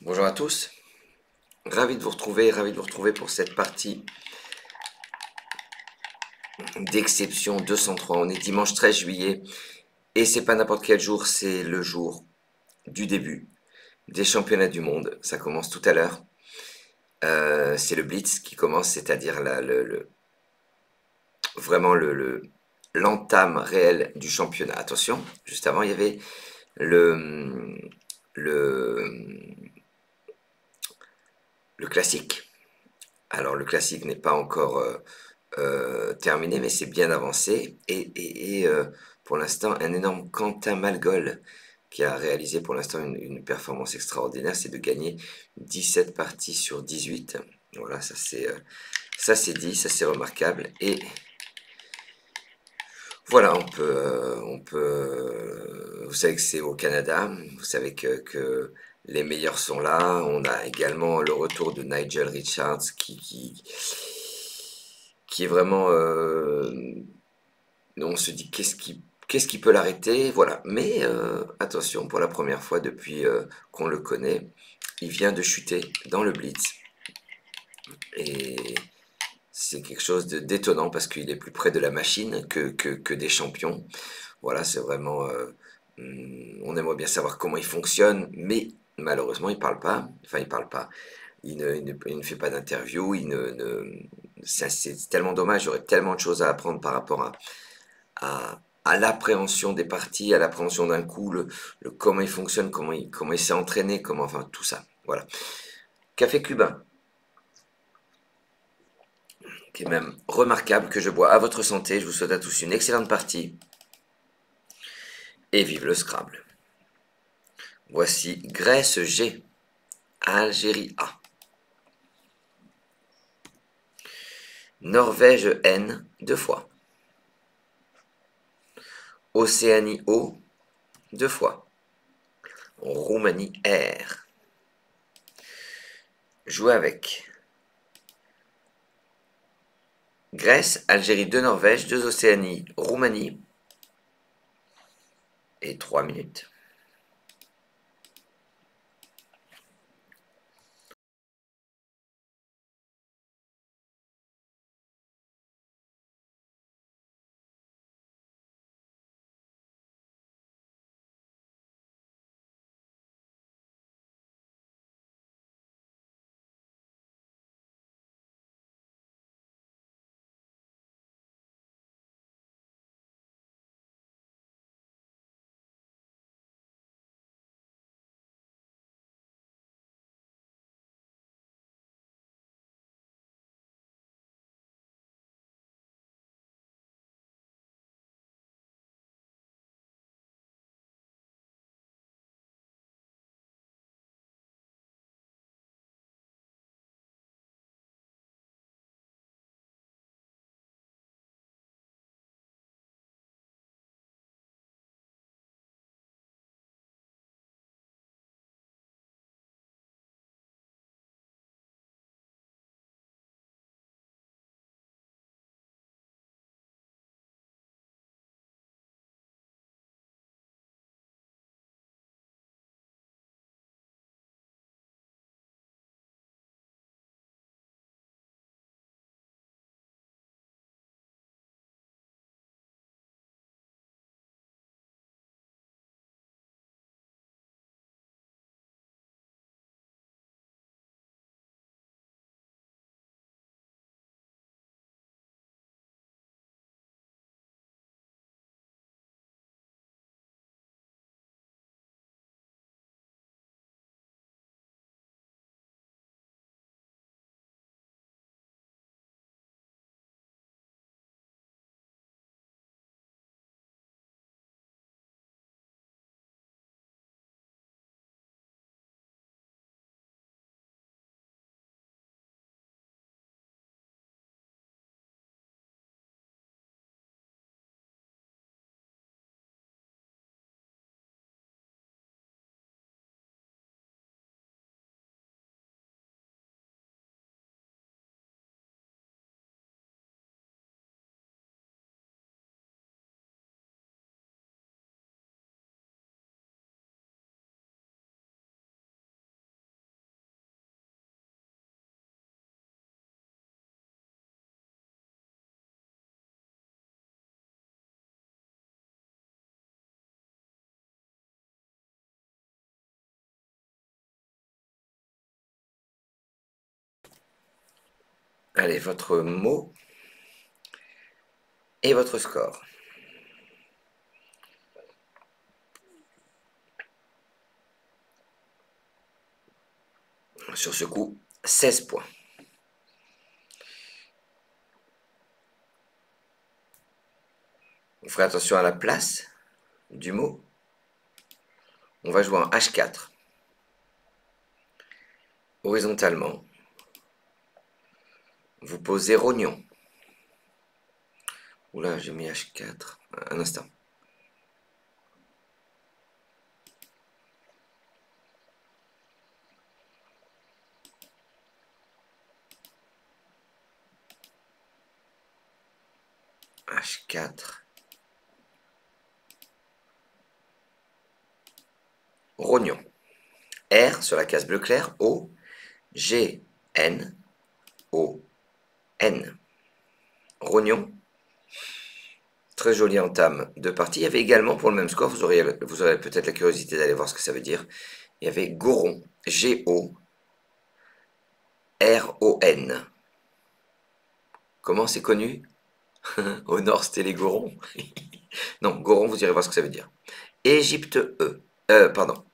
Bonjour à tous, ravi de vous retrouver pour cette partie d'exception 203. On est dimanche 13 juillet et c'est pas n'importe quel jour, c'est le jour du début des championnats du monde. Ça commence tout à l'heure. C'est le Blitz qui commence, c'est-à-dire vraiment l'entame réelle du championnat. Attention, juste avant, il y avait le, le, le classique. Alors, le classique n'est pas encore terminé, mais c'est bien avancé. Pour l'instant, un énorme Quentin Malgol qui a réalisé pour l'instant une performance extraordinaire, c'est de gagner 17 parties sur 18. Voilà, ça c'est dit, ça c'est remarquable. Et voilà, vous savez que c'est au Canada, vous savez que les meilleurs sont là. On a également le retour de Nigel Richards qui est vraiment on se dit qu'est-ce qui peut l'arrêter, voilà. Mais attention, pour la première fois depuis qu'on le connaît, il vient de chuter dans le blitz et c'est quelque chose d'étonnant parce qu'il est plus près de la machine que des champions. Voilà, c'est vraiment on aimerait bien savoir comment il fonctionne, mais malheureusement il parle pas. Enfin, il parle pas. Il ne fait pas d'interview. C'est tellement dommage. J'aurais tellement de choses à apprendre par rapport à l'appréhension des parties, à l'appréhension d'un coup, comment il fonctionne, comment il s'est entraîné, enfin tout ça. Voilà. Café cubain, qui est même remarquable, que je bois à votre santé. Je vous souhaite à tous une excellente partie et vive le Scrabble. Voici Grèce G, Algérie A, Norvège N, deux fois, Océanie O, deux fois, Roumanie R. Jouez avec Grèce, Algérie 2, Norvège, 2 Océanie, Roumanie et 3 minutes. Allez, votre mot et votre score. Sur ce coup, 16 points. Vous ferez attention à la place du mot. On va jouer en H4. Horizontalement. Vous posez rognon. Oula, j'ai mis H4. Un instant. H4. Rognon. R sur la case bleu clair. O. G. N. O. N. Rognon. Très jolie entame de partie. Il y avait également, pour le même score, vous aurez peut-être la curiosité d'aller voir ce que ça veut dire. Il y avait Goron. G-O-R-O-N. Comment c'est connu? Au nord, c'était les Gorons. Non, Goron, vous irez voir ce que ça veut dire. Égypte E. Pardon.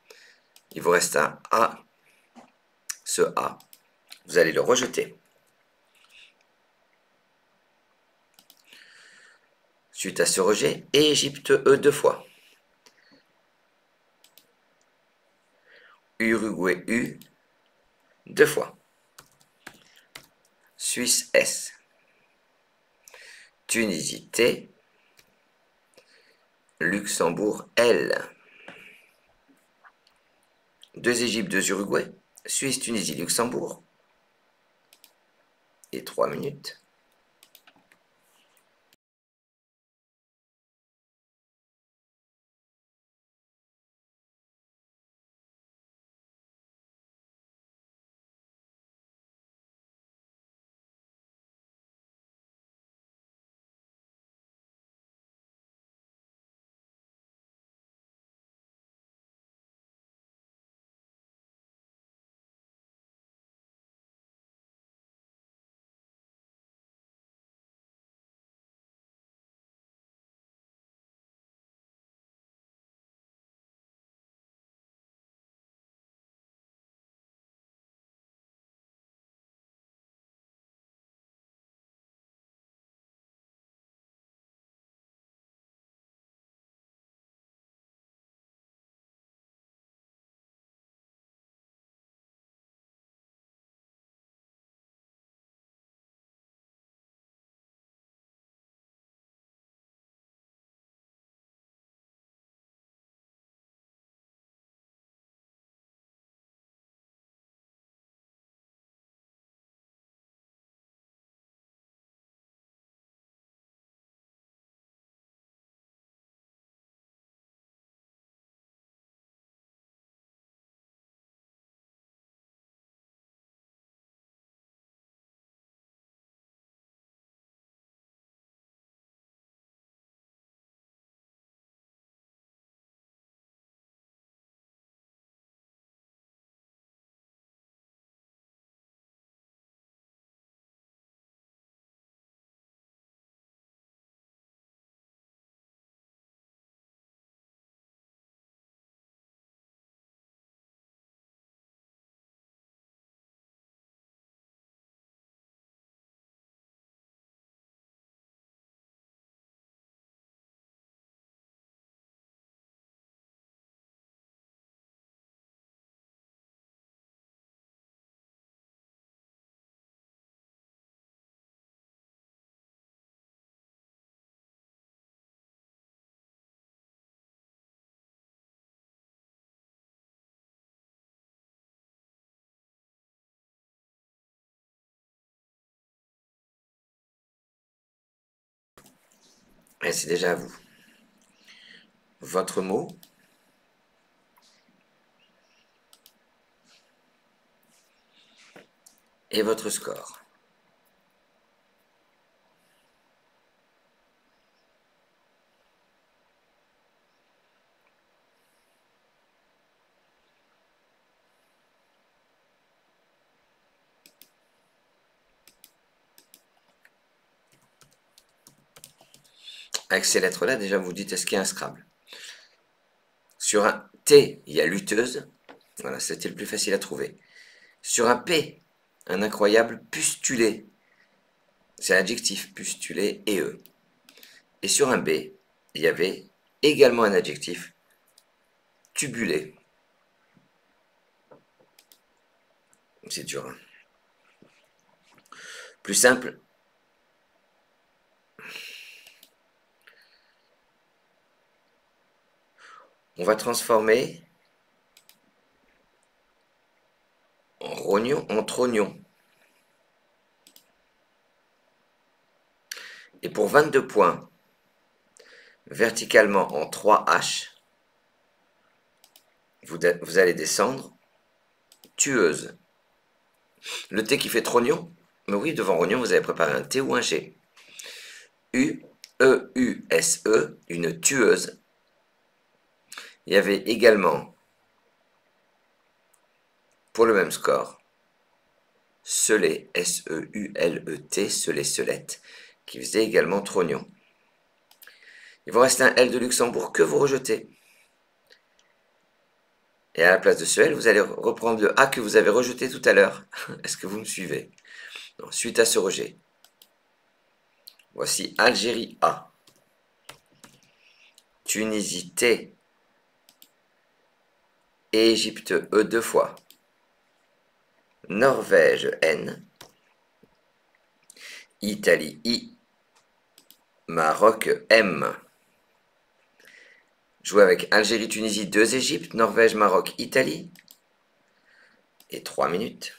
Il vous reste un A. Ce A, vous allez le rejeter. Suite à ce rejet, Égypte E 2 fois. Uruguay U 2 fois. Suisse S. Tunisie T. Luxembourg L. 2 Égypte, 2 Uruguay. Suisse, Tunisie, Luxembourg. Et 3 minutes. Et c'est déjà à vous. Votre mot et votre score. avec ces lettres-là, déjà vous dites est-ce qu'il y a un Scrabble. Sur un T, il y a luteuse. Voilà, c'était le plus facile à trouver. Sur un P, un incroyable pustulé. C'est l'adjectif pustulé et E. Et sur un B, il y avait également un adjectif tubulé. C'est dur, hein. Plus simple, on va transformer en rognon en trognon. Et pour 22 points, verticalement en 3 H, vous allez descendre tueuse. Le T qui fait trognon, mais oui, devant rognon, vous avez préparé un T ou un G. U-E-U-S-E, une tueuse. Il y avait également, pour le même score, Selet, S-E-U-L-E-T, Selet, Selette, qui faisait également trognon. Il vous reste un L de Luxembourg que vous rejetez. Et à la place de ce L, vous allez reprendre le A que vous avez rejeté tout à l'heure. Est-ce que vous me suivez? Non, suite à ce rejet, voici Algérie A, Tunisie T, Égypte E deux fois, Norvège N, Italie I, Maroc M. Jouer avec Algérie, Tunisie, 2 Égypte, Norvège, Maroc, Italie. Et 3 minutes.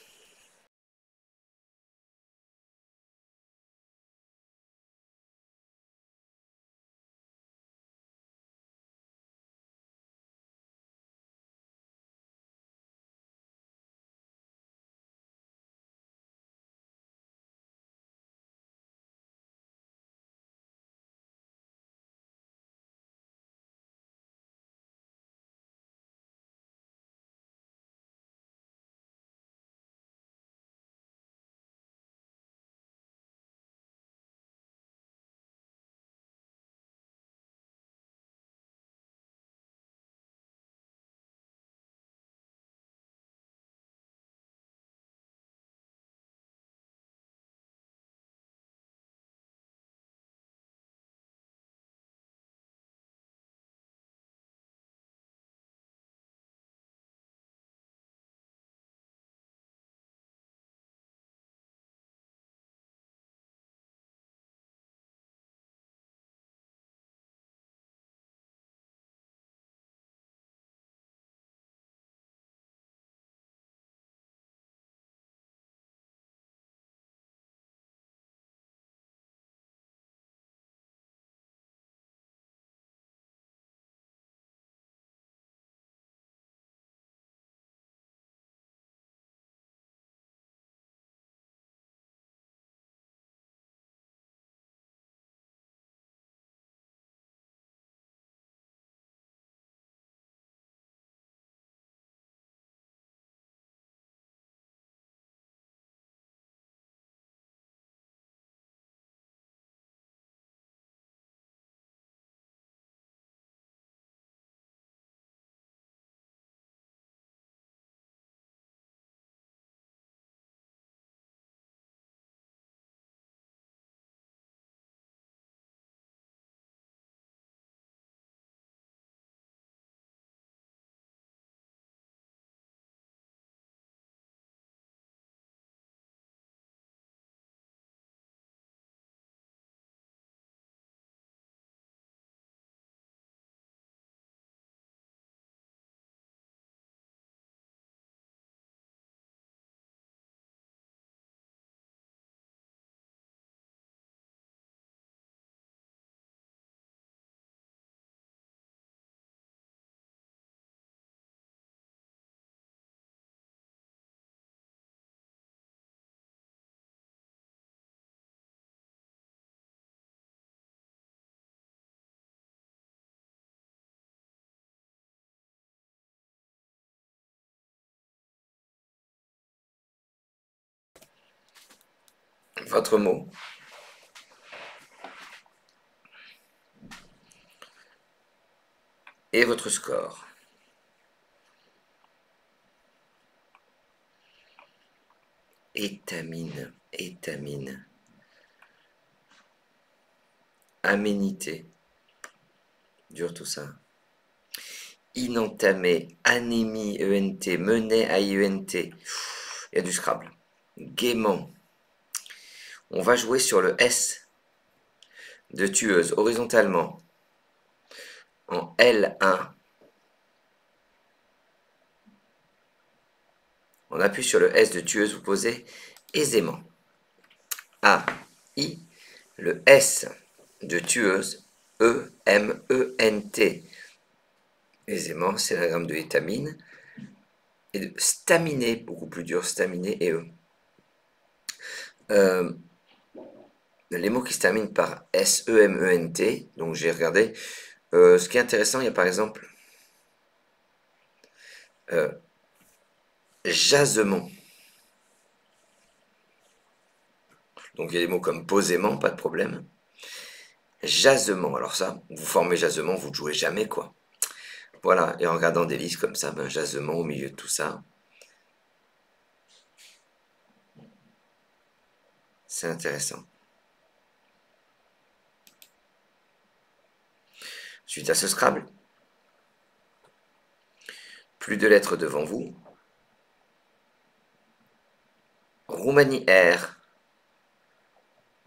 Votre mot. Et votre score? Étamine, étamine. Aménité. Dur tout ça. Inentamé, anémie, ENT, menet à IENT. Il y a du Scrabble. Gaiement. On va jouer sur le S de tueuse, horizontalement. En L1. On appuie sur le S de tueuse, vous posez aisément. A, I, le S de tueuse, E, M, E, N, T. Aisément, c'est l'anagramme de étamine. Et de staminé, beaucoup plus dur, staminé et E. Les mots qui se terminent par S, E, M, E, N, T, donc j'ai regardé. Ce qui est intéressant, il y a par exemple jasement. Donc il y a des mots comme posément, pas de problème. Jasement, alors ça, vous formez jasement, vous ne jouez jamais, quoi. Voilà, et en regardant des listes comme ça, ben, jasement au milieu de tout ça. C'est intéressant. Suite à ce Scrabble, plus de lettres devant vous. Roumanie R,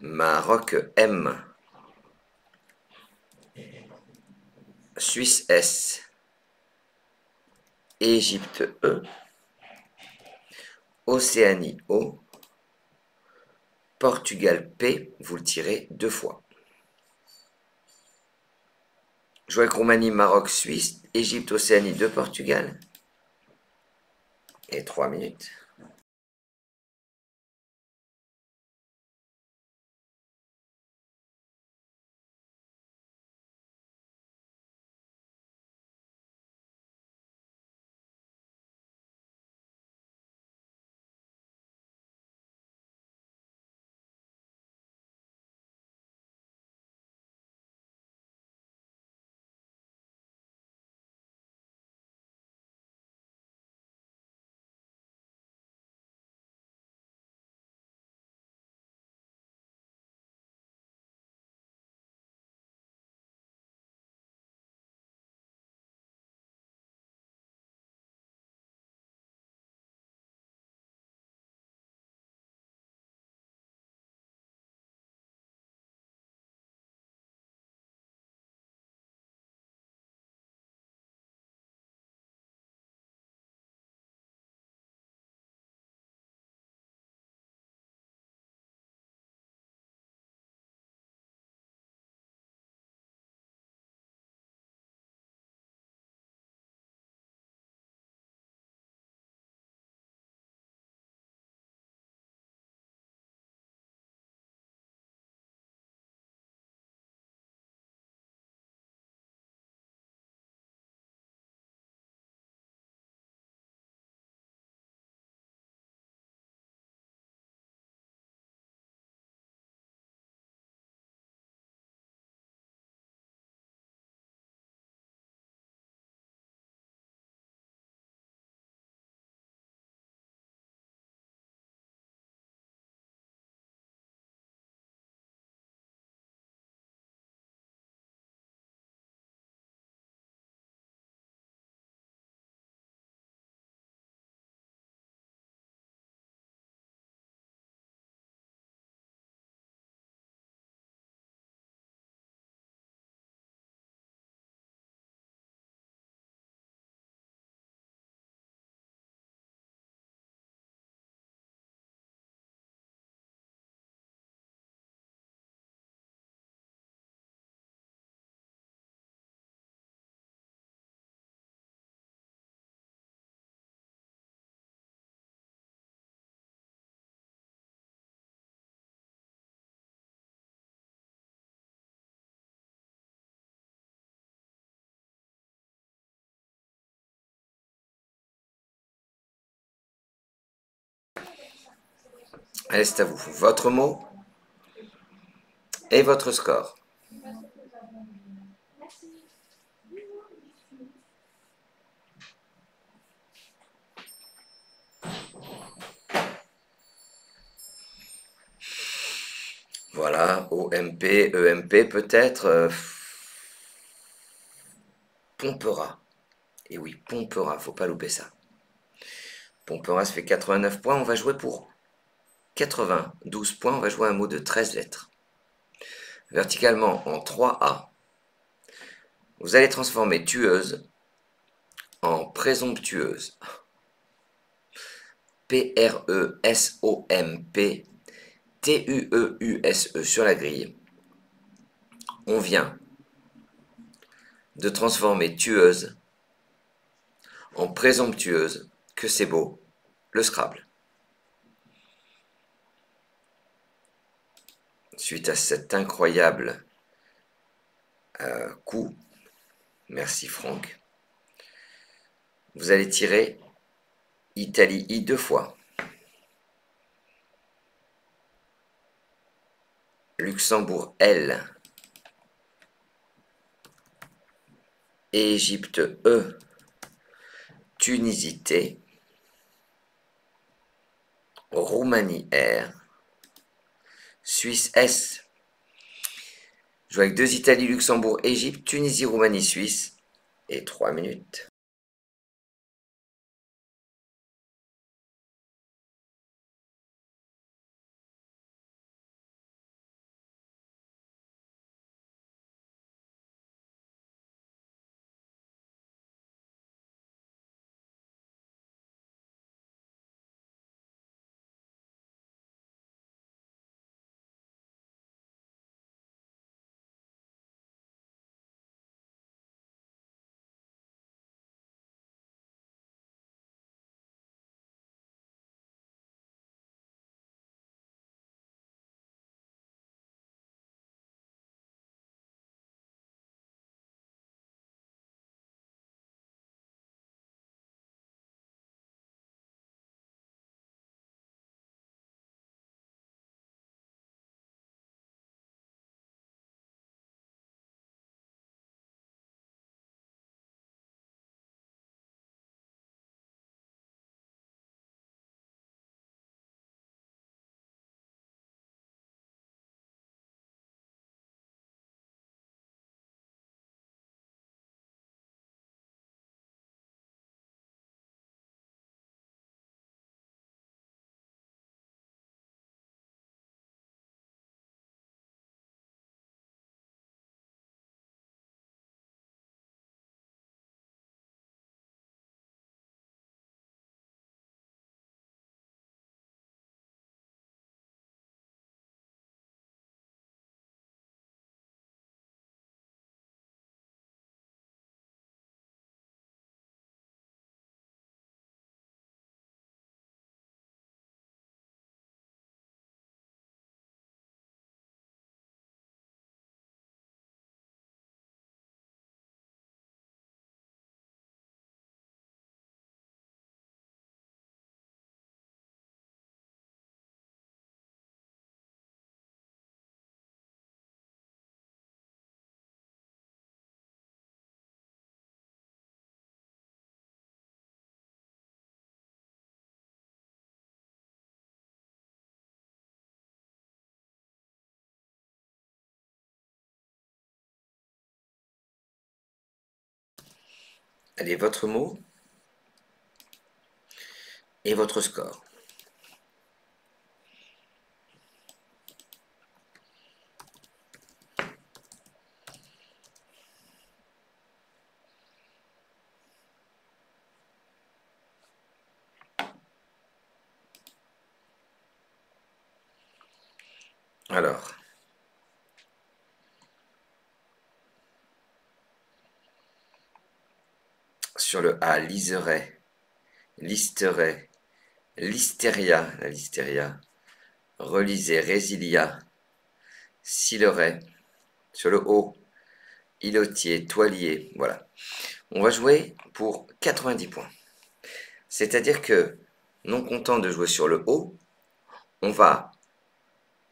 Maroc M, Suisse S, Égypte E, Océanie O, Portugal P, vous le tirez 2 fois. Jouez avec Roumanie, Maroc, Suisse, Égypte, Océanie 2, Portugal. Et 3 minutes. Allez, c'est à vous. Votre mot et votre score. OMP, EMP peut-être. Pompera. Et oui, Pompera, faut pas louper ça. Pompera, ça fait 89 points. On va jouer pour 92 points. On va jouer un mot de 13 lettres. Verticalement en 3A. Vous allez transformer tueuse en présomptueuse. P-R-E-S-O-M-P T-U-E-U-S-E sur la grille. On vient de transformer tueuse en présomptueuse. Que c'est beau, le Scrabble. Suite à cet incroyable coup, merci Franck, vous allez tirer Italie I 2 fois. Luxembourg L. Égypte E. Tunisie T. Roumanie R. Suisse S. Je joue avec 2 Italie, Luxembourg, Égypte, Tunisie, Roumanie, Suisse. Et 3 minutes. Allez, votre mot et votre score. Alors, sur le A, liserait, listerait, listeria, la listeria, relisait, résilia, silerait. Sur le O, îlotier, toilier, voilà. On va jouer pour 90 points. C'est-à-dire que, non content de jouer sur le O, on va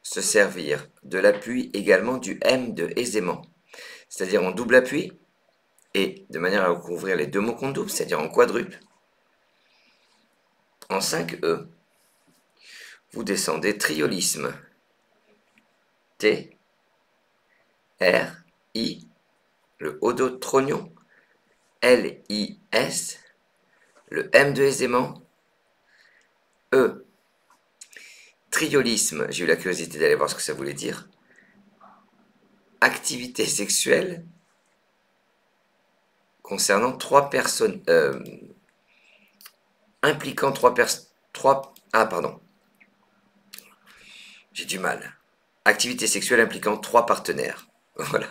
se servir de l'appui également du M de aisément. C'est-à-dire en double appui, et de manière à recouvrir les deux mots qu'on double, c'est-à-dire en quadruple, en 5E, vous descendez triolisme, T, R, I, le O de trognon, L, I, S, le M de aisément, E, triolisme, j'ai eu la curiosité d'aller voir ce que ça voulait dire, activité sexuelle concernant trois personnes, impliquant pardon, j'ai du mal, activité sexuelle impliquant trois partenaires, voilà.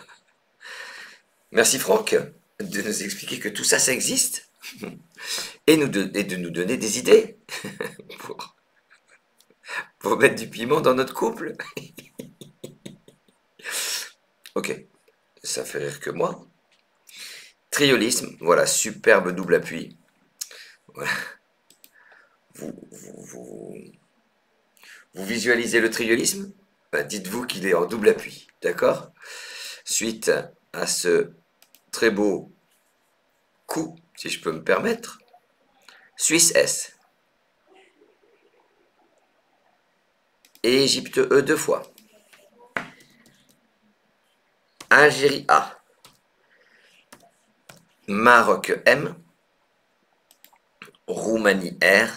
Merci Franck de nous expliquer que tout ça, ça existe, et de nous donner des idées pour, pour mettre du piment dans notre couple. Ok, ça fait rire que moi. Triolisme, voilà, superbe double appui. Voilà. Vous visualisez le triolisme? Ben, dites-vous qu'il est en double appui, d'accord? Suite à ce très beau coup, si je peux me permettre, Suisse S. Et Égypte E deux fois. Algérie A. Maroc M. Roumanie R.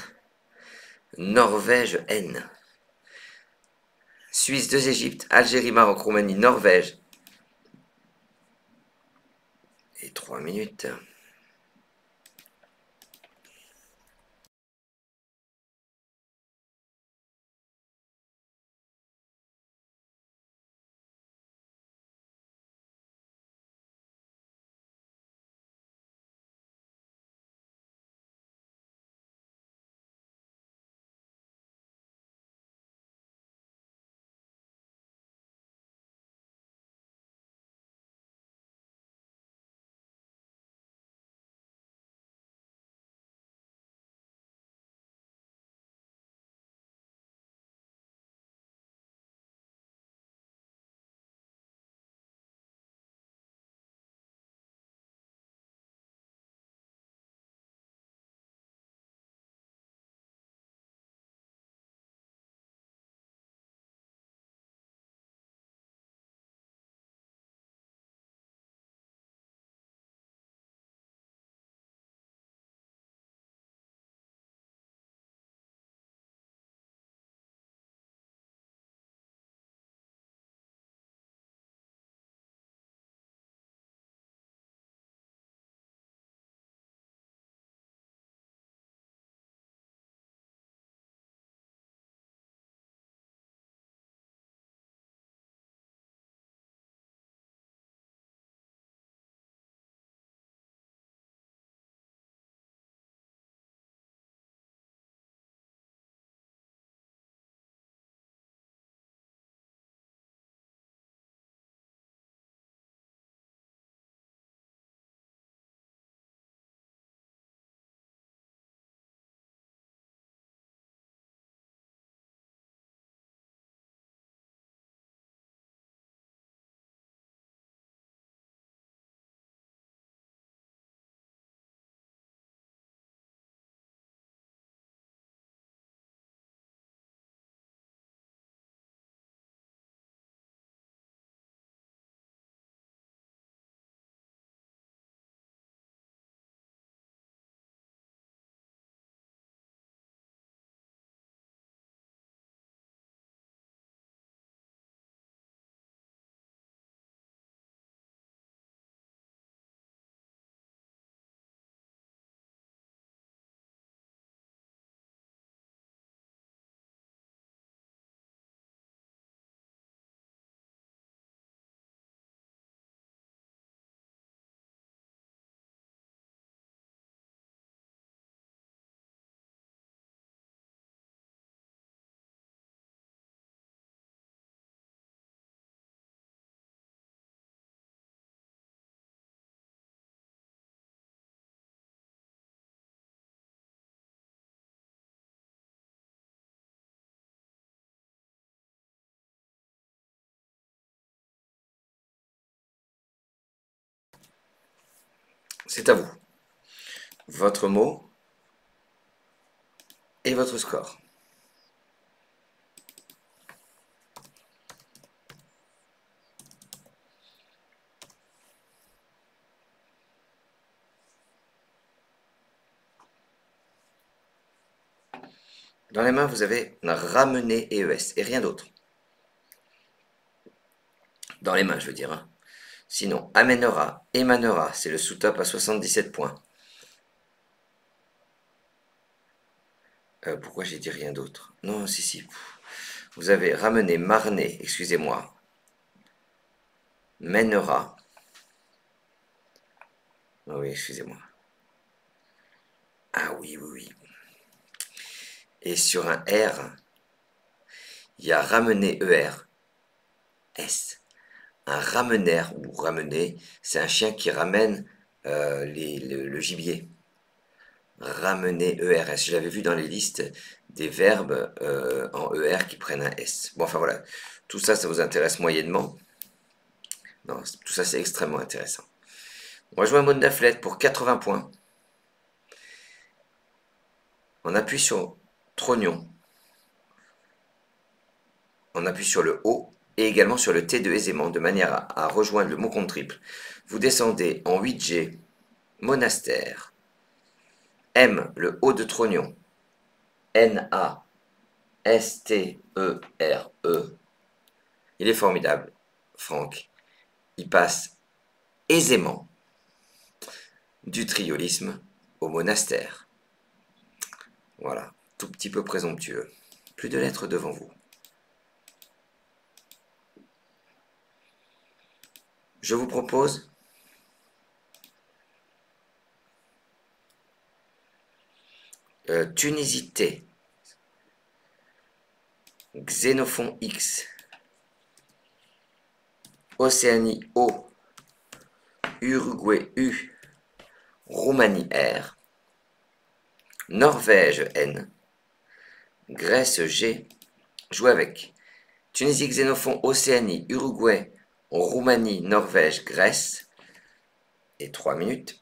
Norvège N. Suisse 2 Égypte, Algérie, Maroc, Roumanie, Norvège. Et 3 minutes. C'est à vous. Votre mot et votre score. Dans les mains, vous avez ramener ES et rien d'autre. Dans les mains, je veux dire. Hein. Sinon, amènera, émanera, c'est le sous-top à 77 points. Pourquoi j'ai dit rien d'autre? Non, si. Vous avez ramené, marner, excusez-moi. Mènera. Oh oui, excusez-moi. Ah oui. Et sur un R, il y a ramener ER, S. Un rameneur ou ramener, c'est un chien qui ramène le gibier. Ramener ERS. Je l'avais vu dans les listes des verbes en ER qui prennent un S. Bon, enfin voilà. Tout ça, ça vous intéresse moyennement. Non, tout ça, c'est extrêmement intéressant. On va jouer un mode d'afflette pour 80 points. On appuie sur trognon. On appuie sur le O et également sur le T de aisément de manière à rejoindre le mot compte triple. Vous descendez en 8G, monastère. M, le O de trognon. N-A-S-T-E-R-E. Il est formidable, Franck. Il passe aisément du triolisme au monastère. Voilà, tout petit peu présomptueux. Plus de lettres devant vous. Je vous propose Tunisie T, Xénophon X, Océanie O, Uruguay U, Roumanie R, Norvège N, Grèce G, jouez avec. Tunisie, Xénophon, Océanie, Uruguay, Roumanie, Norvège, Grèce, et 3 minutes.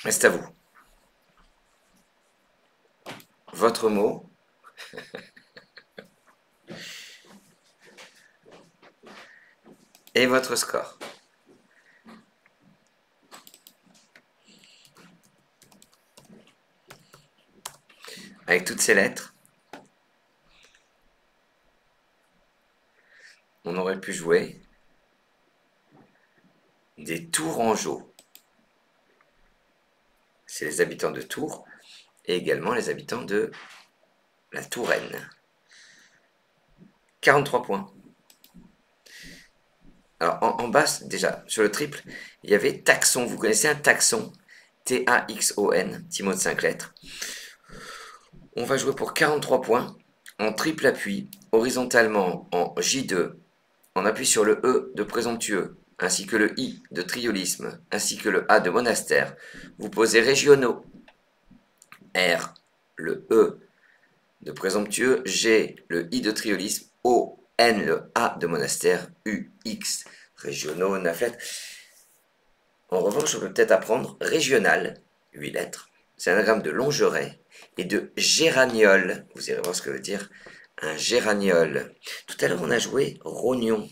C'est à vous. Votre mot et votre score. avec toutes ces lettres. On aurait pu jouer des Tourangeaux. C'est les habitants de Tours et également les habitants de la Touraine. 43 points. Alors en bas, déjà, sur le triple, il y avait taxon. Vous connaissez un taxon? T-A-X-O-N, petit mot de 5 lettres. On va jouer pour 43 points en triple appui, horizontalement en J2, on appuie sur le E de présomptueux, ainsi que le I de triolisme, ainsi que le A de monastère. Vous posez régionaux. R, le E de présomptueux, G, le I de triolisme, O, N, le A de monastère, U, X, régionaux, naflet. En revanche, on peut peut-être apprendre régional, 8 lettres. C'est un anagramme de Longeray et de géraniol. Vous irez voir ce que veut dire un géraniol. Tout à l'heure, on a joué rognon.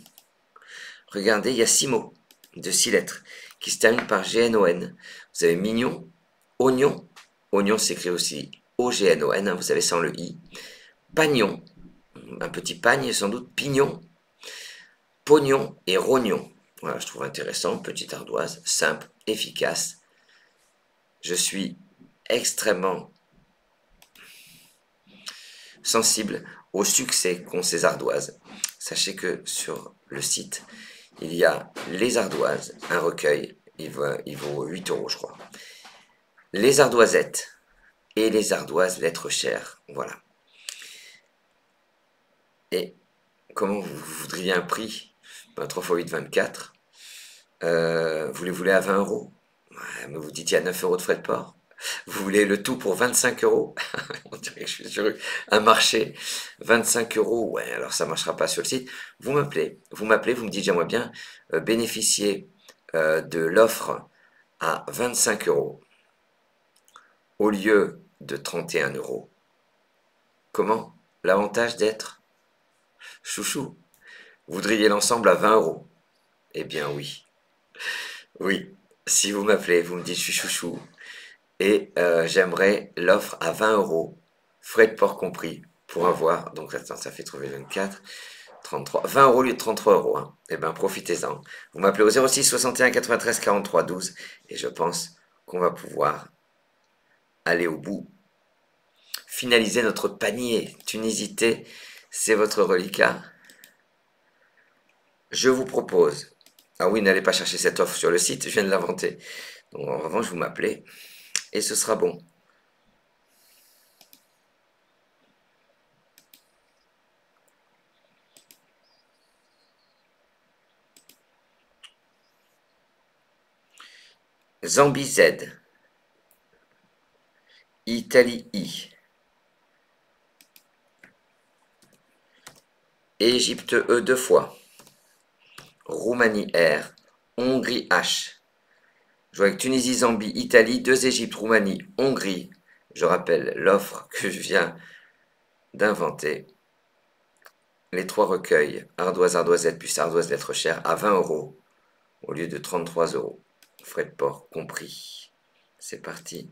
Regardez, il y a 6 mots de 6 lettres qui se terminent par G-N-O-N. Vous avez mignon, oignon. Oignon s'écrit aussi O-G-N-O-N, hein, vous savez, sans le I. Pagnon, un petit pagne sans doute, pignon, pognon et rognon. Voilà, je trouve intéressant, petite ardoise, simple, efficace. Je suis extrêmement sensible au succès qu'ont ces ardoises. Sachez que sur le site, il y a les ardoises, un recueil, il vaut 8 € je crois. Les ardoisettes et les ardoises lettres chères, voilà. Et comment vous voudriez un prix? 3 x 8, 24. Vous les voulez à 20 €? Ouais, mais vous dites il y a 9 € de frais de port. Vous voulez le tout pour 25 €? On dirait que je suis sur un marché. 25 €, ouais, alors ça ne marchera pas sur le site. Vous m'appelez, vous me dites j'aimerais bien bénéficier de l'offre à 25 € au lieu de 31 €. Comment? L'avantage d'être chouchou. Vous voudriez l'ensemble à 20 €? Eh bien oui. Oui. Si vous m'appelez, vous me dites je suis chouchou et j'aimerais l'offre à 20 €, frais de port compris, pour avoir, donc attends, ça fait trouver 24, 33, 20 € au lieu de 33 €. Hein. Eh bien profitez-en. Vous m'appelez au 06 61 93 43 12 et je pense qu'on va pouvoir aller au bout. Finaliser notre panier. Tunisité, c'est votre reliquat. Je vous propose, ah oui, n'allez pas chercher cette offre sur le site, je viens de l'inventer. Donc en revanche, vous m'appelez et ce sera bon. Zambie Z, Italie I, Égypte E 2 fois, Roumanie R, Hongrie H. Je joue avec Tunisie, Zambie, Italie, 2 Égypte, Roumanie, Hongrie. Je rappelle l'offre que je viens d'inventer. Les 3 recueils, ardoise, ardoisette, plus ardoise, lettres chères, à 20 € au lieu de 33 €. Frais de port compris. C'est parti.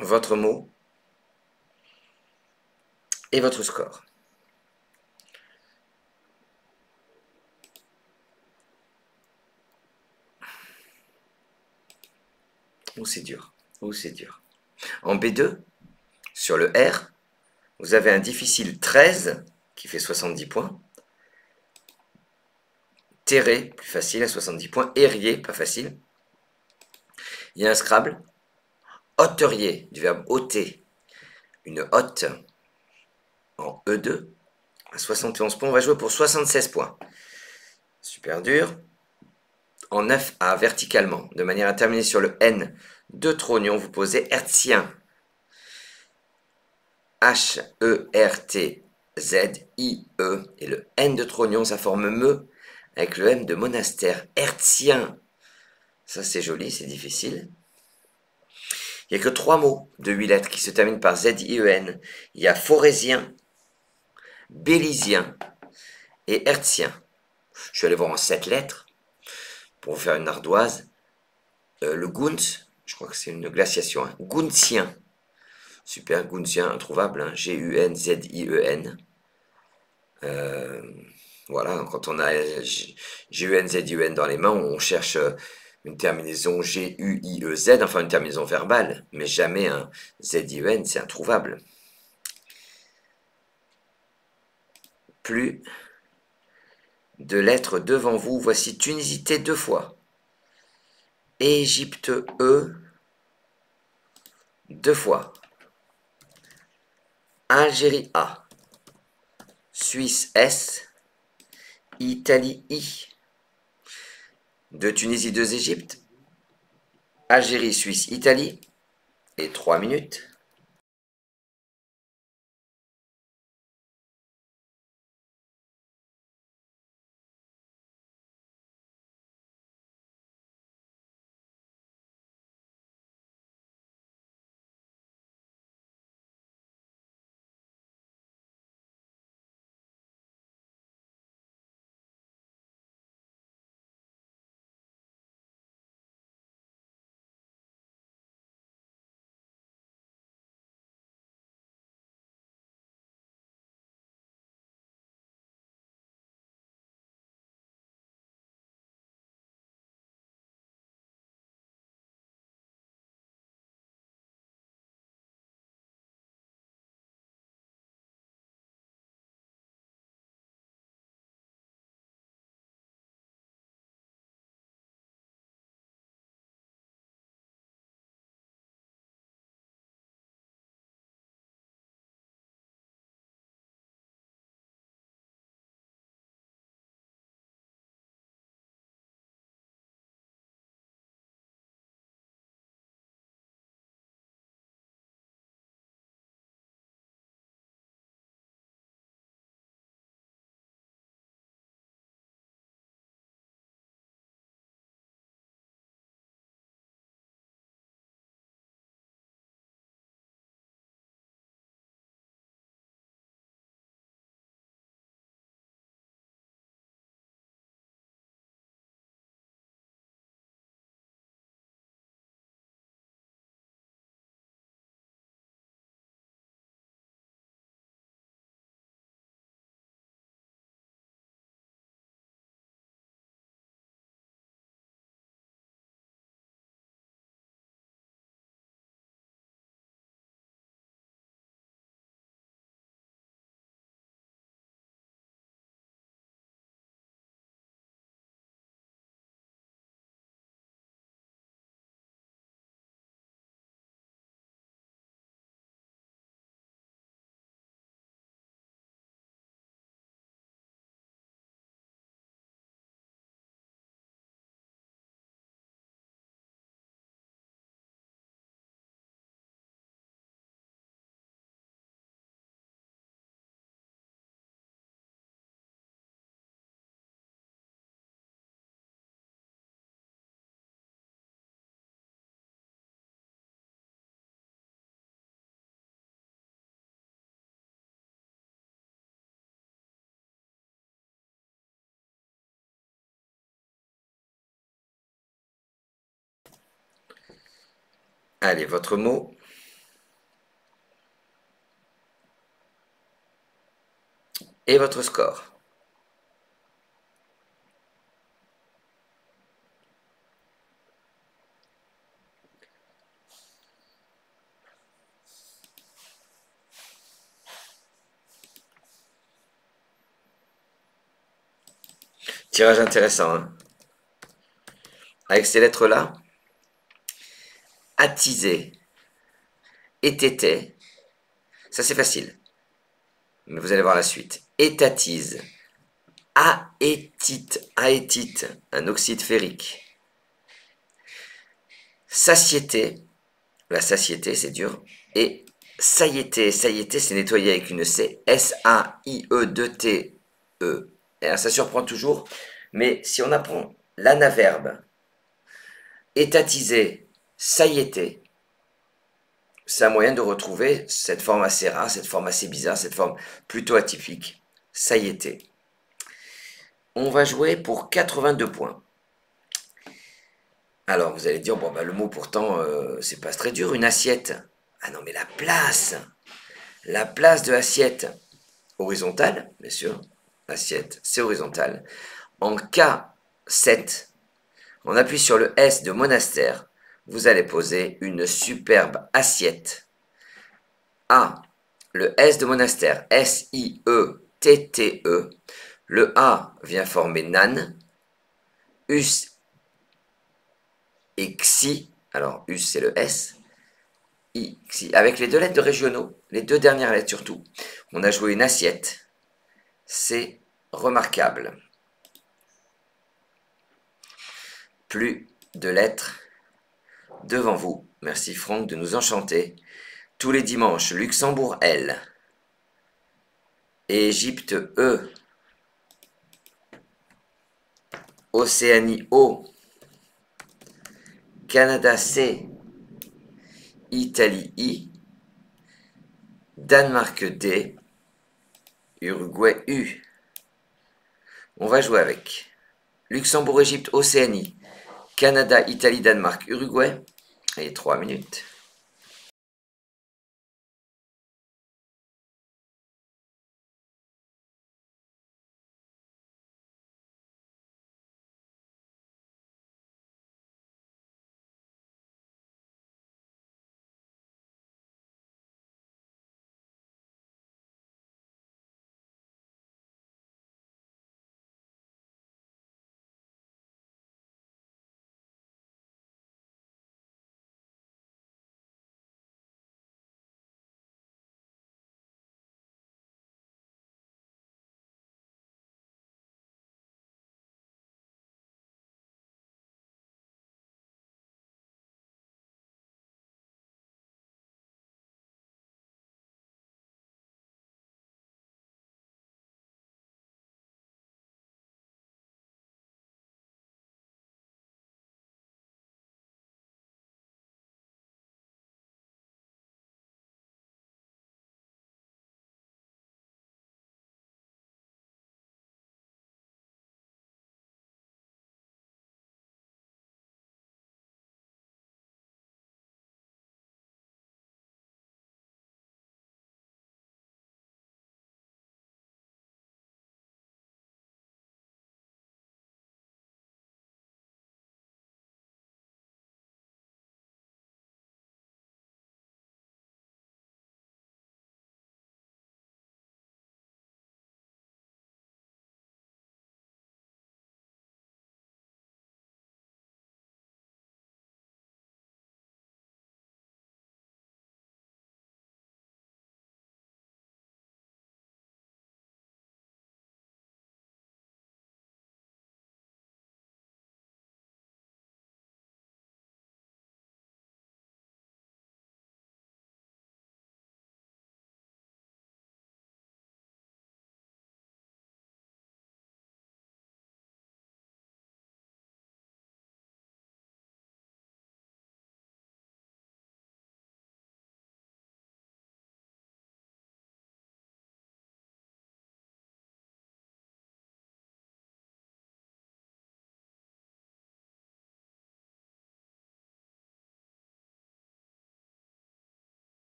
votre mot et votre score. Oh, c'est dur. Oh, c'est dur. En B2, sur le R, vous avez un difficile 13 qui fait 70 points. Terré, plus facile à 70 points. Airier, pas facile. Il y a un Scrabble. Hôterier, du verbe ôter. Une hotte en E2 à 71 points. On va jouer pour 76 points. Super dur. En 9A, verticalement, de manière à terminer sur le N de trognon, vous posez hertzien. H-E-R-T-Z-I-E. Et le N de trognon, ça forme me avec le M de monastère. Hertzien. Ça, c'est joli, c'est difficile. Il n'y a que 3 mots de 8 lettres qui se terminent par Z-I-E-N. Il y a forésien, bélisien et hertzien. Je suis allé voir en 7 lettres pour vous faire une ardoise. Le Guntz, je crois que c'est une glaciation. Hein. Guntzien. Super, Guntzien, introuvable. Hein. G-U-N-Z-I-E-N. Voilà, quand on a G-U-N, Z-I-E-N dans les mains, on cherche une terminaison G-U-I-E-Z, enfin une terminaison verbale, mais jamais un Z-I-E-N, c'est introuvable. Plus de lettres devant vous, voici Tunisité 2 fois. Égypte E 2 fois. Algérie A. Suisse S. Italie I. 2 Tunisie, 2 Égypte. Algérie, Suisse, Italie. Et 3 minutes. Allez, votre mot et votre score. Tirage intéressant, hein. Avec ces lettres-là, attiser, étété, ça c'est facile. Mais vous allez voir la suite. Étatise, aétite, un oxyde ferrique. Satiété, la satiété c'est dur. Et saïété, c'est nettoyer avec une C, S-A-I-E-2-T-E. Alors ça surprend toujours, mais si on apprend l'anaverbe, étatiser, saïété, c'est un moyen de retrouver cette forme assez rare, cette forme assez bizarre, cette forme plutôt atypique, saïété. On va jouer pour 82 points. Alors vous allez dire, bon bah le mot pourtant, c'est pas très dur, une assiette. Ah non mais la place de assiette, horizontale, bien sûr, assiette, c'est horizontal. En K7, on appuie sur le S de monastère, vous allez poser une superbe assiette. A, le S de monastère, S-I-E-T-T-E, le A vient former nan, us et xi, alors us c'est le S, I, xi, avec les deux lettres de régionaux, les deux dernières lettres surtout. On a joué une assiette, c'est remarquable. Plus de lettres devant vous. Merci Franck de nous enchanter. Tous les dimanches, Luxembourg L, Égypte E, Océanie O, Canada C, Italie I, Danemark D, Uruguay U. On va jouer avec Luxembourg, Égypte, Océanie, Canada, Italie, Danemark, Uruguay. Et 3 minutes.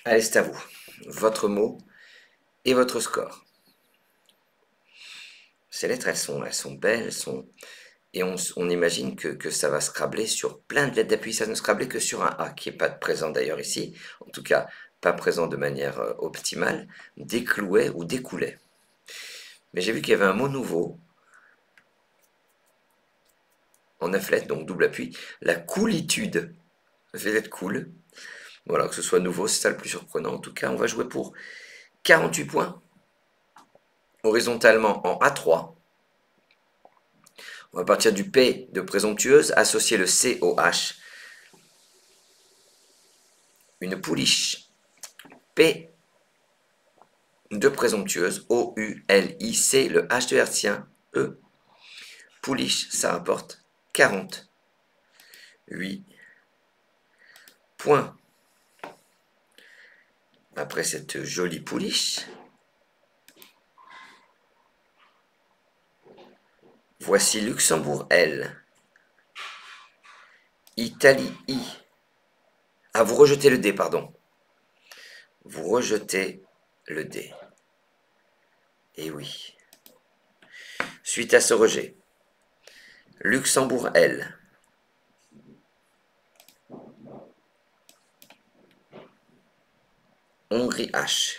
Allez, c'est à vous. Votre mot et votre score. Ces lettres, elles sont belles, et on imagine que ça va scrabler sur plein de lettres d'appui. Ça ne scrablait que sur un A, qui n'est pas présent d'ailleurs ici, en tout cas pas présent de manière optimale, déclouait ou découlait. Mais j'ai vu qu'il y avait un mot nouveau, en 9 lettres, donc double appui, la coolitude. Ça fait d'être cool. Voilà, que ce soit nouveau, c'est ça le plus surprenant. En tout cas, on va jouer pour 48 points, horizontalement en A3. On va partir du P de présomptueuse, associer le C au H. Une pouliche. P de présomptueuse, O-U-L-I-C, le H de hertzien, E. Pouliche, ça rapporte 48 points. Après cette jolie pouliche, voici Luxembourg L. Italie I. Ah, vous rejetez le D, pardon. Vous rejetez le D. Et oui. Suite à ce rejet, Luxembourg L. Hongrie H.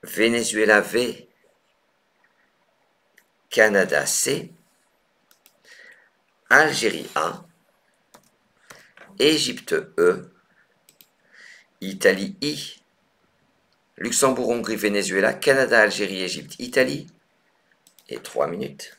Venezuela V. Canada C. Algérie A. Égypte E. Italie I. Luxembourg, Hongrie, Venezuela, Canada, Algérie, Égypte, Italie. Et 3 minutes.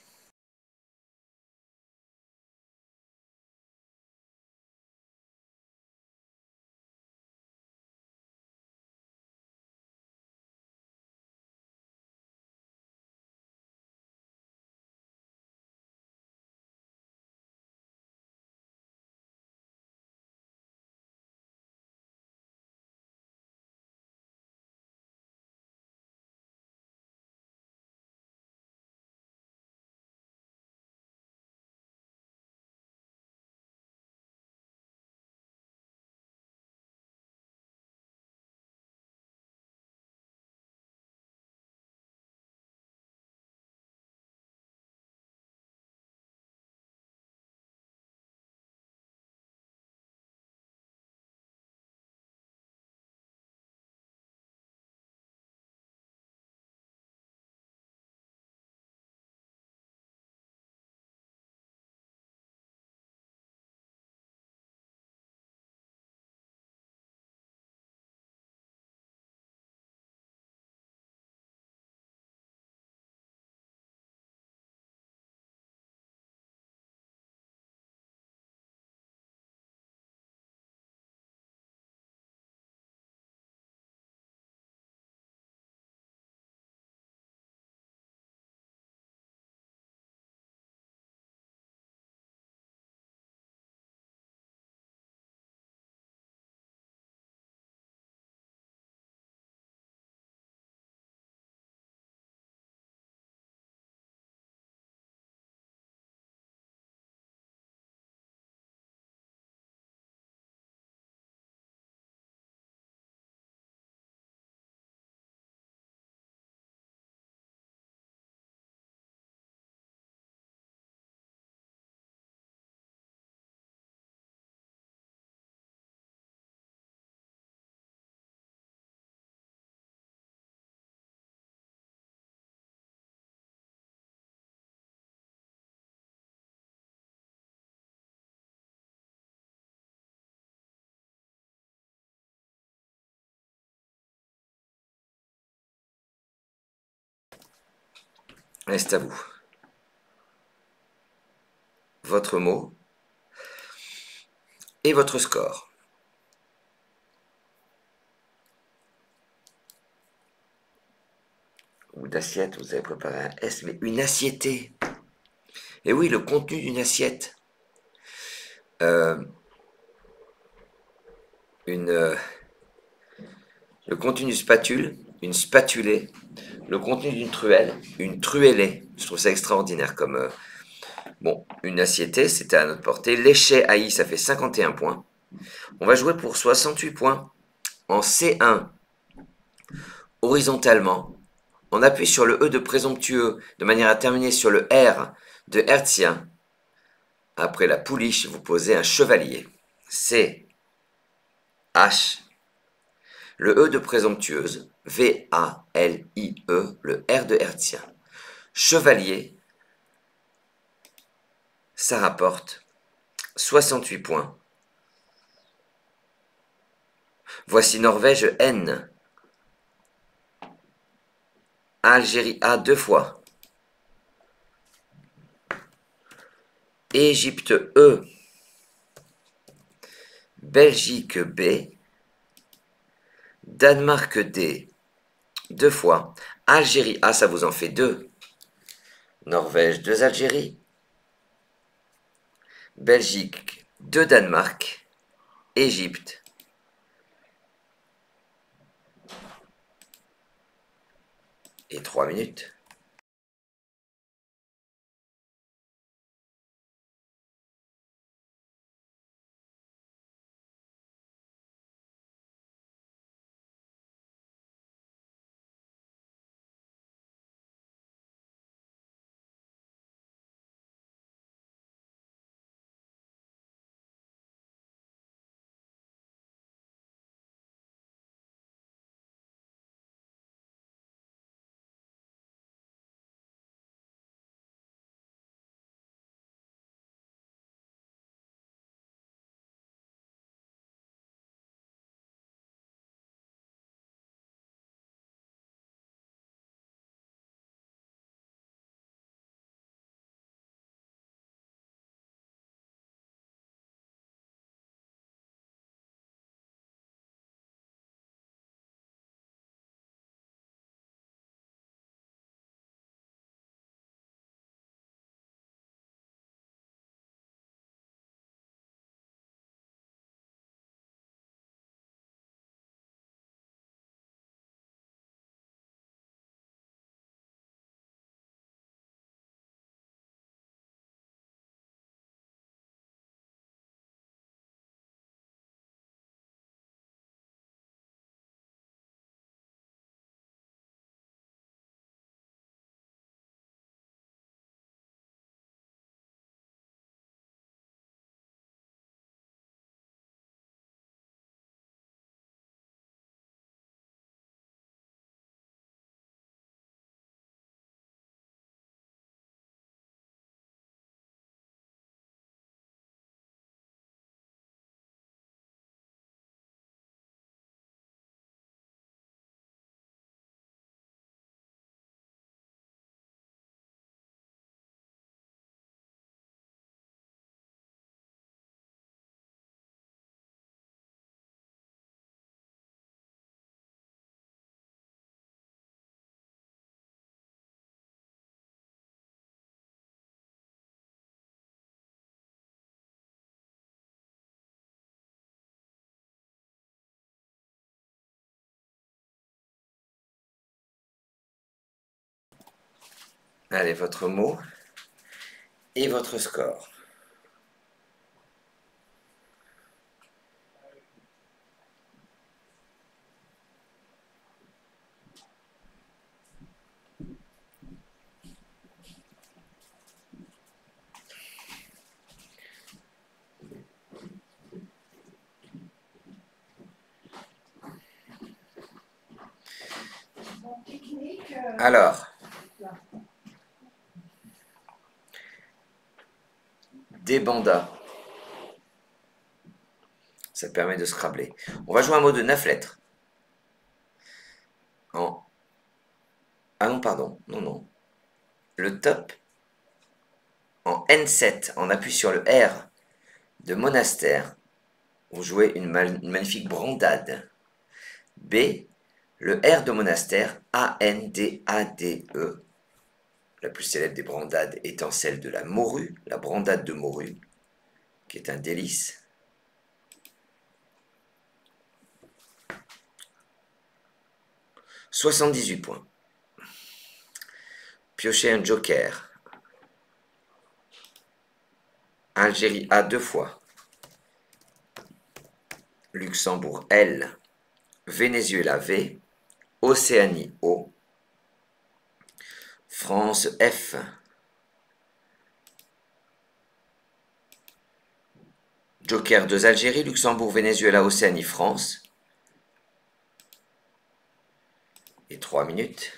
Allez, c'est à vous. Votre mot et votre score. Ou d'assiette, vous avez préparé un S, mais une assiétée. Et oui, le contenu d'une assiette. Le contenu d'une spatule, une spatulée. Le contenu d'une truelle, une truellée. Je trouve ça extraordinaire comme... Bon, une assiétée, c'était à notre portée. L'échet AI, ça fait 51 points. On va jouer pour 68 points en C1, horizontalement. On appuie sur le E de présomptueux de manière à terminer sur le R de hertzien. Après la pouliche, vous posez un chevalier. C, H. Le E de présomptueuse, V-A-L-I-E, le R de hertzien. Chevalier, ça rapporte 68 points. Voici Norvège N. Algérie A 2 fois. Égypte E. Belgique B. Danemark D. 2 fois. Algérie A, ça vous en fait 2. Norvège 2 Algérie. Belgique 2 Danemark. Égypte. Et 3 minutes. Allez, votre mot et votre score. Alors, des bandas. Ça permet de scrabler. On va jouer un mot de 9 lettres. En... Ah non, pardon. Non, non. Le top en N7. On appuie sur le R de monastère. Vous jouez une magnifique brandade. B, le R de monastère, A-N-D-A-D-E. La plus célèbre des brandades étant celle de la morue, la brandade de morue, qui est un délice. « 78 points. Piochez un joker. Algérie A 2 fois. Luxembourg L, Venezuela V, Océanie O, France F, Joker 2 Algérie, Luxembourg, Venezuela, Océanie, France. Et 3 minutes.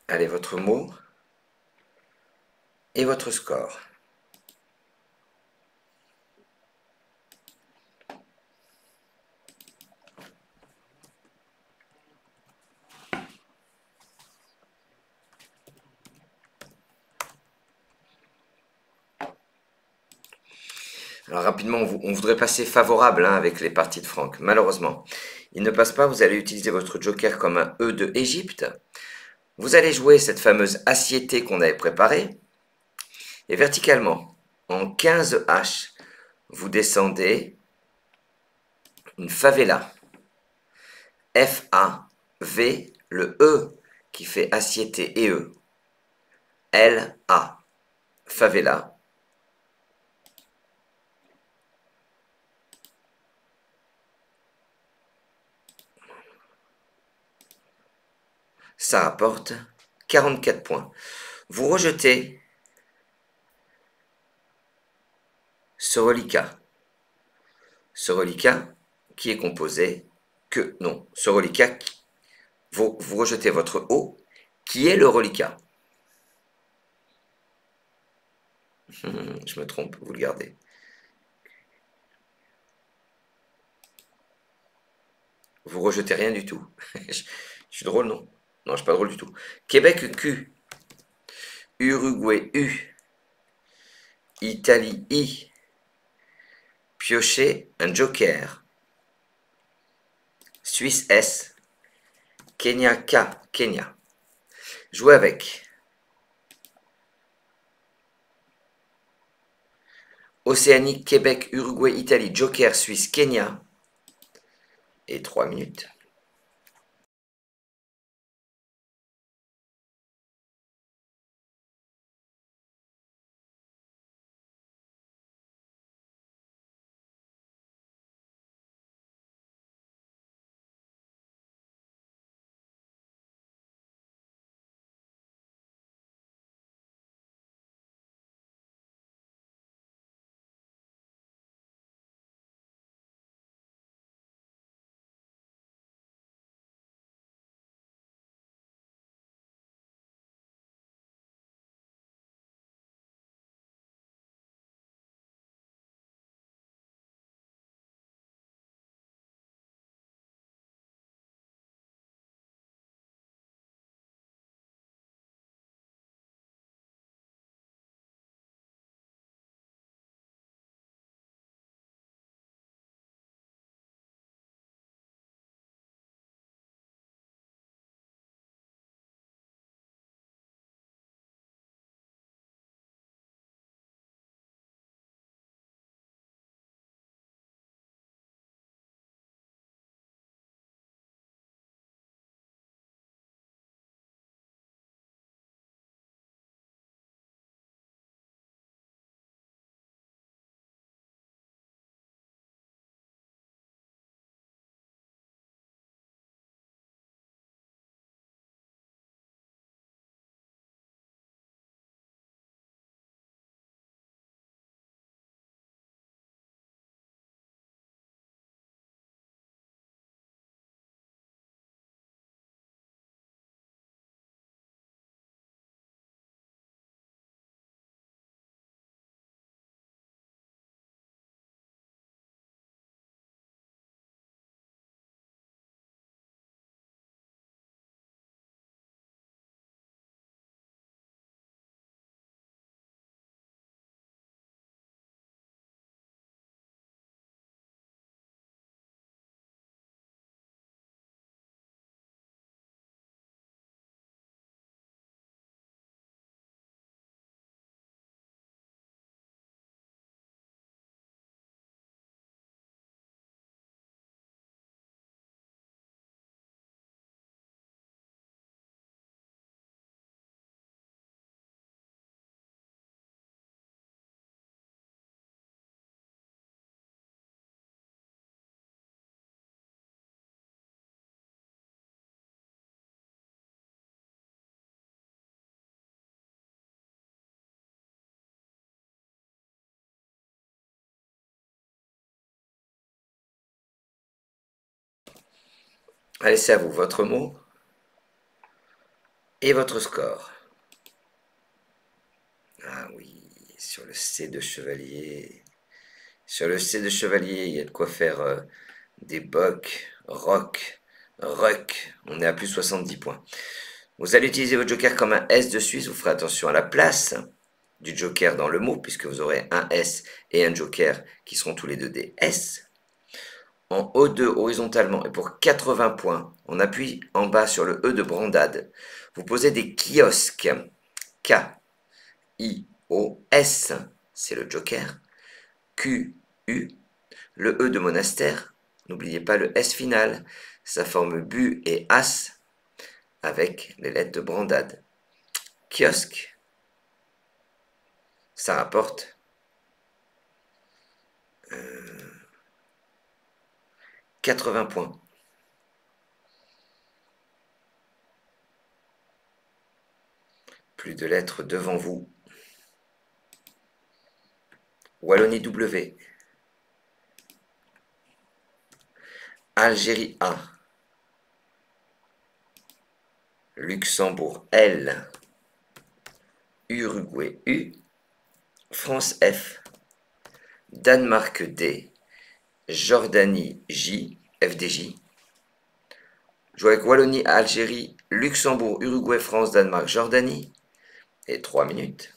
Allez, votre mot et votre score. Alors rapidement, on voudrait passer favorable hein, avec les parties de Franck. Malheureusement, il ne passe pas. Vous allez utiliser votre joker comme un E de Égypte. Vous allez jouer cette fameuse assiété qu'on avait préparée. Et verticalement, en 15 H, vous descendez une favela. F-A-V, le E qui fait assiété et E. L-A, favela. Ça rapporte 44 points. Vous rejetez ce reliquat. Ce reliquat qui est composé que... Non, ce reliquat, vous rejetez votre O Qui est le reliquat? Je me trompe, vous le gardez. Vous rejetez rien du tout. Je suis drôle, non? Non, je suis pas drôle du tout. Québec Q. Uruguay U. Italie I. Piocher un joker. Suisse S. Kenya K. Kenya. Jouer avec. Océanie, Québec, Uruguay, Italie, joker, Suisse, Kenya. Et 3 minutes. Allez, c'est à vous. Votre mot et votre score. Ah oui, sur le C de chevalier. Sur le C de chevalier, il y a de quoi faire des bocs, rock, ruck. On est à plus 70 points. Vous allez utiliser votre joker comme un S de Suisse. Vous ferez attention à la place du joker dans le mot, puisque vous aurez un S et un joker qui seront tous les deux des S. En O2 horizontalement, et pour 80 points, on appuie en bas sur le E de Brandade. Vous posez des kiosques. K-I-O-S, c'est le joker. Q-U, le E de monastère. N'oubliez pas le S final. Ça forme bu et as avec les lettres de Brandade. Kiosque, ça rapporte 80 points. Plus de lettres devant vous. Wallonie W. Algérie A. Luxembourg L, Uruguay U, France F, Danemark D, Jordanie J, FDJ. Joue avec Wallonie, Algérie, Luxembourg, Uruguay, France, Danemark, Jordanie. Et 3 minutes.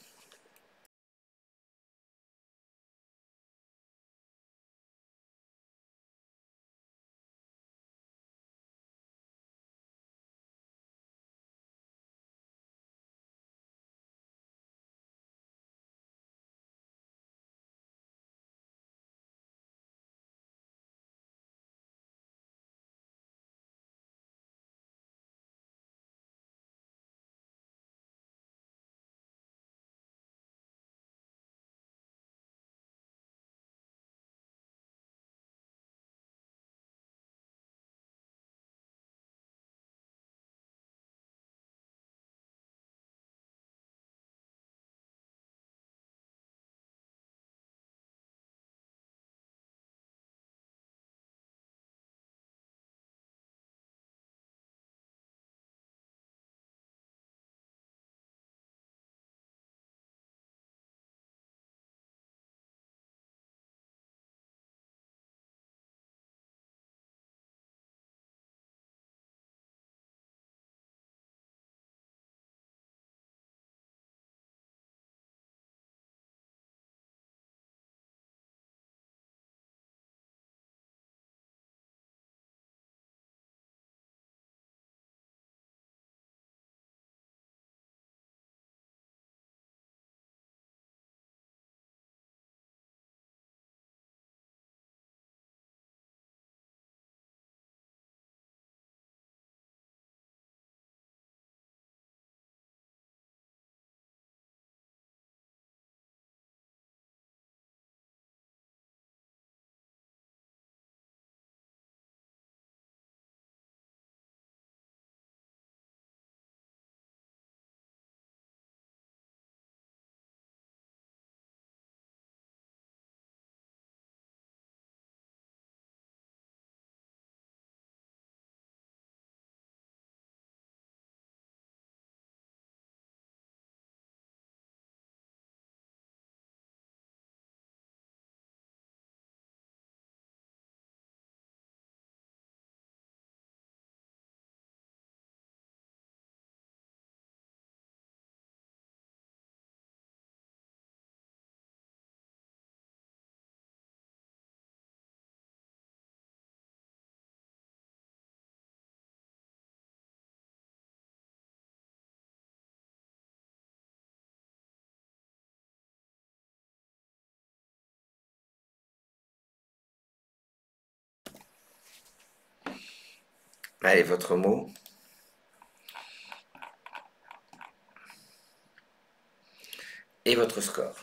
Allez, votre mot. Et votre score.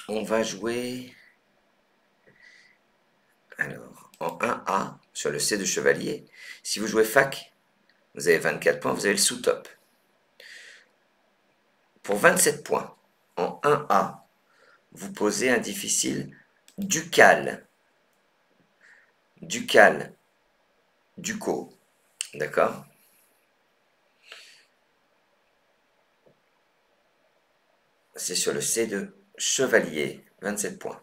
On va jouer alors en 1A sur le C de chevalier. Si vous jouez fac, vous avez 24 points, vous avez le sous-top. Pour 27 points, en 1A, vous posez un difficile ducal. Ducal. Duco. D'accord? C'est sur le C de chevalier. 27 points.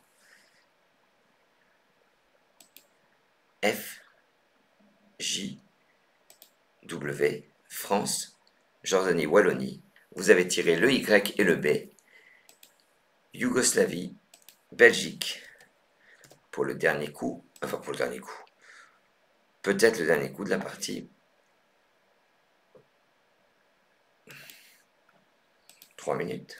F, J, W, France, Jordanie, Wallonie. Vous avez tiré le Y et le B. Yougoslavie, Belgique. Pour le dernier coup, enfin pour le dernier coup, peut-être le dernier coup de la partie. 3 minutes.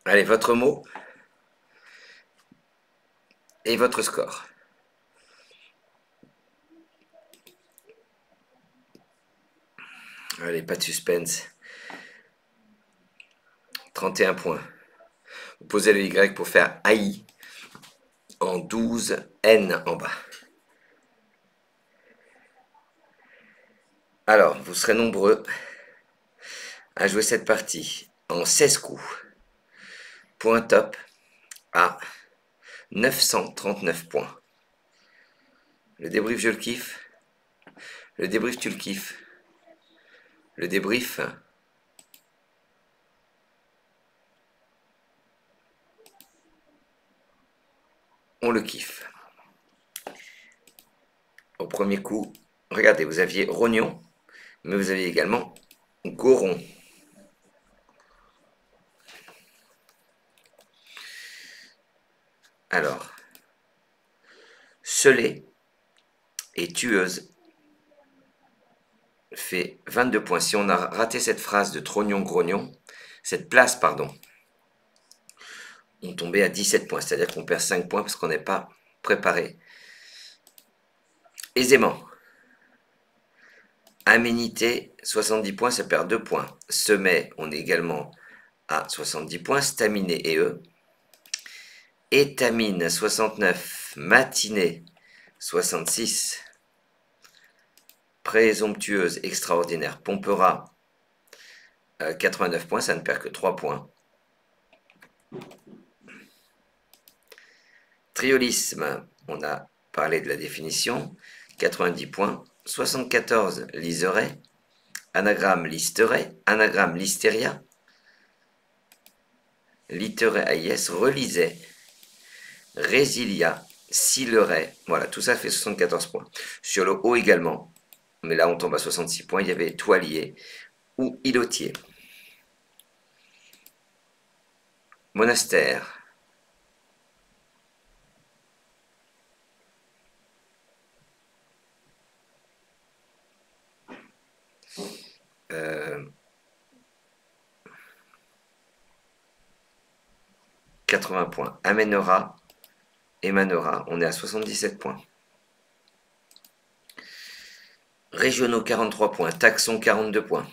Allez, votre mot et votre score. Allez, pas de suspense. 31 points. Vous posez le Y pour faire AI en 12, N en bas. Alors, vous serez nombreux à jouer cette partie en 16 coups. Point top à 939 points. Le débrief, je le kiffe. Le débrief, tu le kiffes. Le débrief, on le kiffe. Au premier coup, regardez, vous aviez Rognon, mais vous aviez également Goron. Alors, Scellé et Tueuse fait 22 points. Si on a raté cette phrase de Trognon-Grognon, cette place, pardon, on tombait à 17 points, c'est-à-dire qu'on perd 5 points parce qu'on n'est pas préparé aisément. Aménité, 70 points, ça perd 2 points. Semet, on est également à 70 points. Staminé et eux. Étamine, 69. Matinée, 66. Présomptueuse, extraordinaire. Pompera, 89 points, ça ne perd que 3 points. Triolisme, on a parlé de la définition. 90 points. 74, liserait. Anagramme, listerait. Anagramme, listeria. Litterait, AIS, relisait. Résilia, Silleray, voilà, tout ça fait 74 points. Sur le haut également, mais là on tombe à 66 points, il y avait Toilier ou Îlotier. Monastère. Euh, 80 points. Amènera, émanera, on est à 77 points. Régionaux, 43 points. Taxon, 42 points.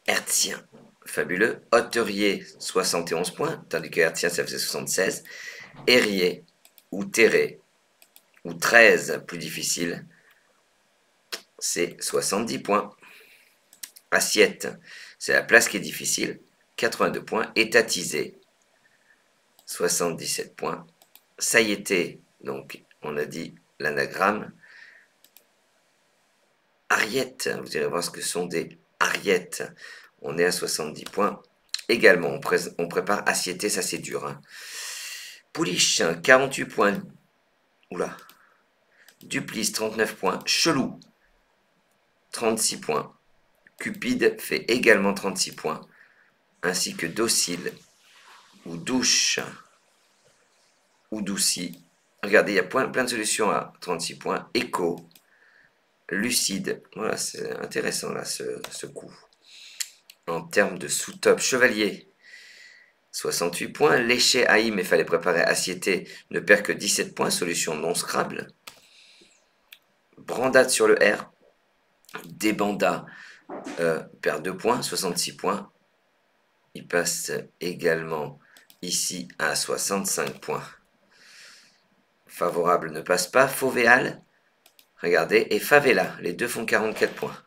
Hertzien, fabuleux. Hauterier, 71 points, tandis que Hertzien, ça faisait 76. Herrier, ou Terré, ou 13, plus difficile, c'est 70 points. Assiette, c'est la place qui est difficile, 82 points. Étatisé, 77 points. Sailleté, donc on a dit l'anagramme. Ariette, vous irez voir ce que sont des ariettes. On est à 70 points. Également, on prépare assiété, ça c'est dur. Hein. Pouliche, 48 points. Oula. Duplice, 39 points. Chelou, 36 points. Cupide fait également 36 points. Ainsi que docile, ou douche, ou douci. Regardez, il y a plein de solutions à 36 points. Écho, lucide. Voilà, c'est intéressant là, ce coup. En termes de sous-top, chevalier, 68 points. Léché, haï, mais fallait préparer assiété, ne perd que 17 points. Solution non Scrabble. Brandade sur le R. Débanda, perd 2 points, 66 points. Il passe également ici à 65 points. Favorable ne passe pas. Fauvéal, regardez, et Favela, les deux font 44 points.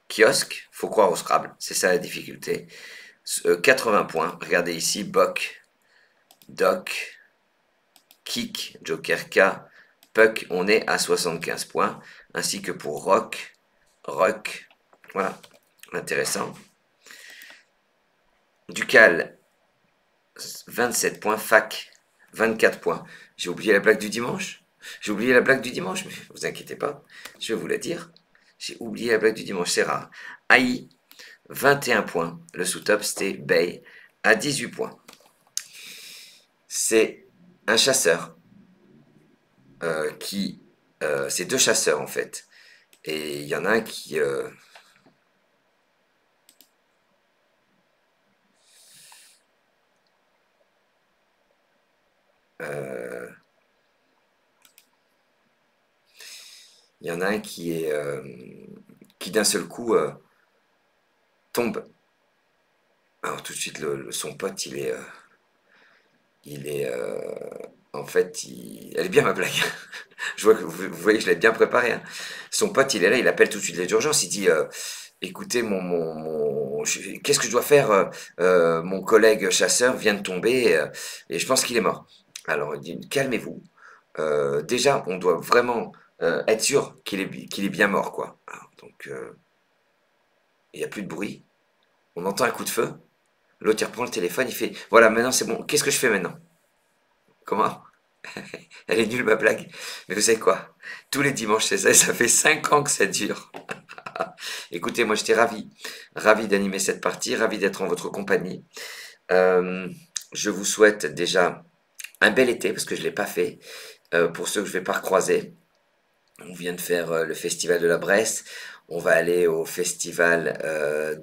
Kiosque, faut croire au Scrabble, c'est ça la difficulté. 80 points, regardez ici, Boc, Doc, Kick, Joker K, Puck, on est à 75 points, ainsi que pour Rock, Rock, voilà, intéressant. Ducal, 27 points, Fac, 24 points. J'ai oublié la blague du dimanche. J'ai oublié la blague du dimanche, mais vous inquiétez pas, je vais vous la dire. J'ai oublié la blague du dimanche, c'est rare. AI, 21 points. Le sous-top, c'était Bay, à 18 points. C'est un chasseur c'est deux chasseurs en fait. Et il y en a un qui... Il y en a un qui d'un seul coup tombe. Alors tout de suite, son pote, il est en fait, elle est bien ma blague. Je vois que vous voyez que je l'ai bien préparé, hein. Son pote, il est là, il appelle tout de suite les urgences. Il dit écoutez, qu'est-ce que je dois faire mon collègue chasseur vient de tomber et je pense qu'il est mort. Alors il dit calmez-vous. Déjà, on doit vraiment être sûr qu'il est bien mort, quoi. Alors, donc, il n'y a plus de bruit. On entend un coup de feu. L'autre, il reprend le téléphone, il fait voilà, maintenant c'est bon. Qu'est-ce que je fais maintenant? Comment? Elle est nulle ma blague. Mais vous savez quoi? Tous les dimanches, c'est ça, et ça fait 5 ans que ça dure. Écoutez, moi j'étais ravi d'animer cette partie, ravi d'être en votre compagnie. Euh, je vous souhaite déjà un bel été, parce que je ne l'ai pas fait. Pour ceux que je ne vais pas recroiser, on vient de faire le festival de la Bresse. On va aller au festival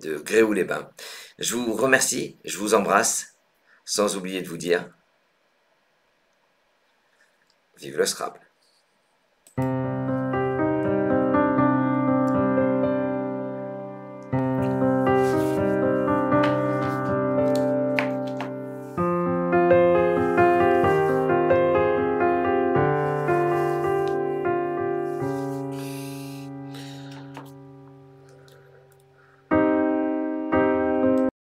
de Gréoux-les-Bains. Je vous remercie, je vous embrasse, sans oublier de vous dire, vive le Scrabble.